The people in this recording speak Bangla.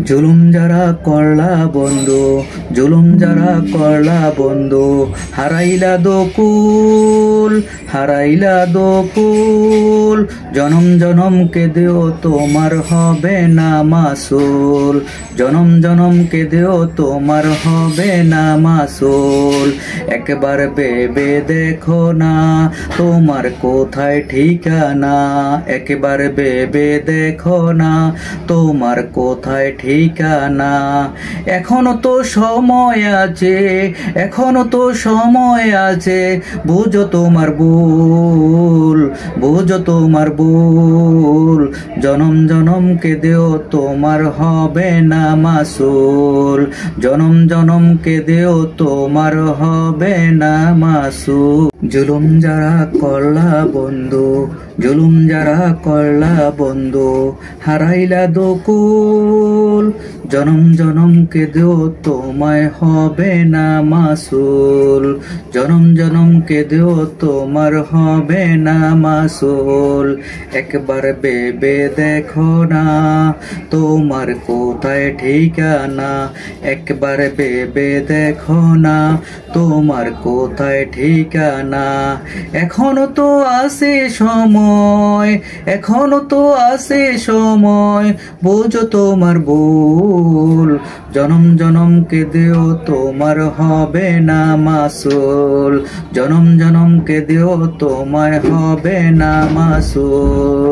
জুলুম যারা করলা বন্ধু, জুলুম যারা করলা বন্ধু, হারাইলা দোকুল, হারাইলা দোকুল। জনম জনম কেঁদেও তোমার হবে না মাসুল, জনম জনম কেঁদেও তোমার হবে না মাসুল। একবার ভেবে দেখো না তোমার কোথায় ঠিকানা, একবার ভেবে দেখো না তোমার কোথায় ঠিকানা। এখনো তো সময় আছে, এখনো তো সময় আছে, বুঝো তোমার ভুল, বুঝো তোমার ভুল। জনম জনম কেঁদেও তোমার হবে না মাসুল, জনম জনম কেঁদেও তোমার হবে না মাসুল। জুলুম যারা করলা বন্ধু, জুলুম যারা করলা বন্ধু, হারাইলা দোকুল। জনম জনম কেঁদেও তোমায় হবে না মাসুল, জনম জনম কেঁদেও তোমার হবে না মাসুল। একবার ভেবে দেখো না তোমার কোথায় ঠিকানা, একবার ভেবে দেখো না তোমার কোথায় ঠিকানা। এখনো তো আছে সময়, এখনো তো আছে সময়, বুঝো তোমার ভুল। জনম জনম কেঁদেও তোমার হবে না মাসুল, জনম জনম কেঁদেও তোমায় হবে না মাসুল।